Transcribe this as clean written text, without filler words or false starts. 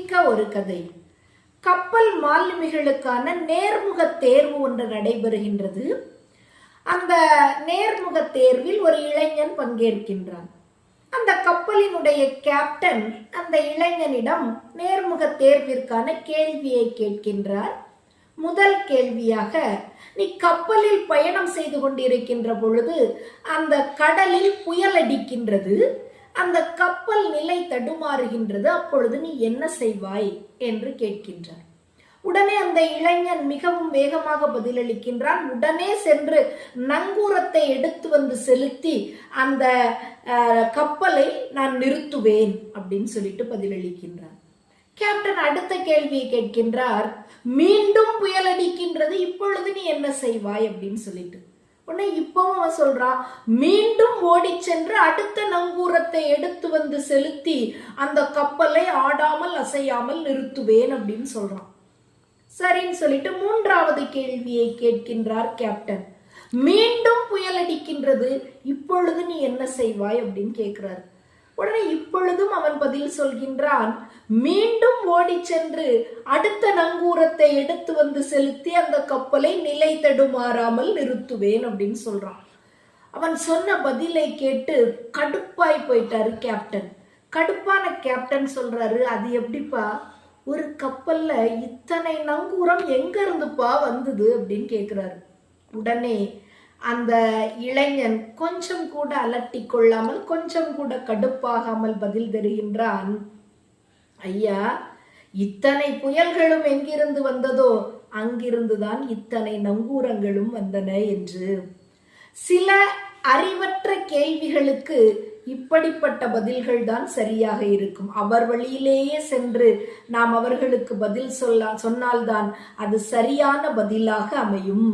சிந்திக்க ஒரு கதை. கப்பல் மாலுமிகளுக்கான நேர்முக தேர்வு ஒன்று நடைபெறுகின்றது. அந்த நேர்முக தேர்வில் ஒரு இளைஞன் பங்கேற்கின்றான். அந்த கப்பலினுடைய கேப்டன் அந்த இளைஞனிடம் நேர்முக தேர்விற்கான கேள்வியை கேட்கின்றார். முதல் கேள்வியாக, நீ கப்பலில் பயணம் செய்து கொண்டிருக்கின்ற பொழுது அந்த கடலில் புயல் அடிக்கின்றது, அந்த கப்பல் நிலை தடுமாறுகின்றது, அப்பொழுது நீ என்ன செய்வாய் என்று கேட்கின்றார். உடனே அந்த இளைஞன் மிகவும் வேகமாக பதிலளிக்கின்றான். உடனே சென்று நங்கூரத்தை எடுத்து வந்து செலுத்தி அந்த கப்பலை நான் நிறுத்துவேன் அப்படின்னு சொல்லிட்டு பதிலளிக்கின்றான். கேப்டன் அடுத்த கேள்வியை கேட்கின்றார். மீண்டும் புயல் அடிக்கின்றது, இப்பொழுது நீ என்ன செய்வாய் அப்படின்னு சொல்லிட்டு. உடனே இப்பவும் அவன் சொல்றான், மீண்டும் ஓடி சென்று அடுத்த நங்கூரத்தை எடுத்து வந்து செலுத்தி அந்த கப்பலை ஆடாமல் அசையாமல் நிறுத்துவேன் அப்படின்னு சொல்றான். சரின்னு சொல்லிட்டு மூன்றாவது கேள்வியை கேட்கின்றார் கேப்டன். மீண்டும் புயல் அடிக்கின்றது, இப்பொழுது நீ என்ன செய்வாய் அப்படின்னு கேட்கிறார். உடனே இப்பொழுதும் அவன் பதில் சொல்கின்றான், மீண்டும் ஓடி சென்று அடுத்த நங்கூரத்தை எடுத்து வந்து செலுத்தி அந்த கப்பலை நிலை தடுமாறாமல் நிறுத்துவேன் அப்படின்னு சொல்றான். அவன் சொன்ன பதிலை கேட்டு கடுப்பாய் போயிட்டாரு கேப்டன். கடுப்பான கேப்டன் சொல்றாரு, அது எப்படிப்பா, ஒரு கப்பல்ல இத்தனை நங்கூரம் எங்க இருந்துப்பா வந்தது அப்படின்னு கேட்கிறாரு. உடனே அந்த இளைஞன் கொஞ்சம் கூட அலட்டி கொள்ளாமல், கொஞ்சம் கூட கடுப்பாகாமல் பதில் தருகின்றான். ஐயா, இத்தனை புயல்களும் எங்கிருந்து வந்ததோ அங்கிருந்துதான் இத்தனை நங்கூரங்களும் வந்தன என்று. சில அறிவற்ற கேள்விகளுக்கு இப்படிப்பட்ட பதில்கள் தான் சரியாக இருக்கும். அவர் வழியிலேயே சென்று நாம் அவர்களுக்கு பதில் சொன்னால்தான் அது சரியான பதிலாக அமையும்.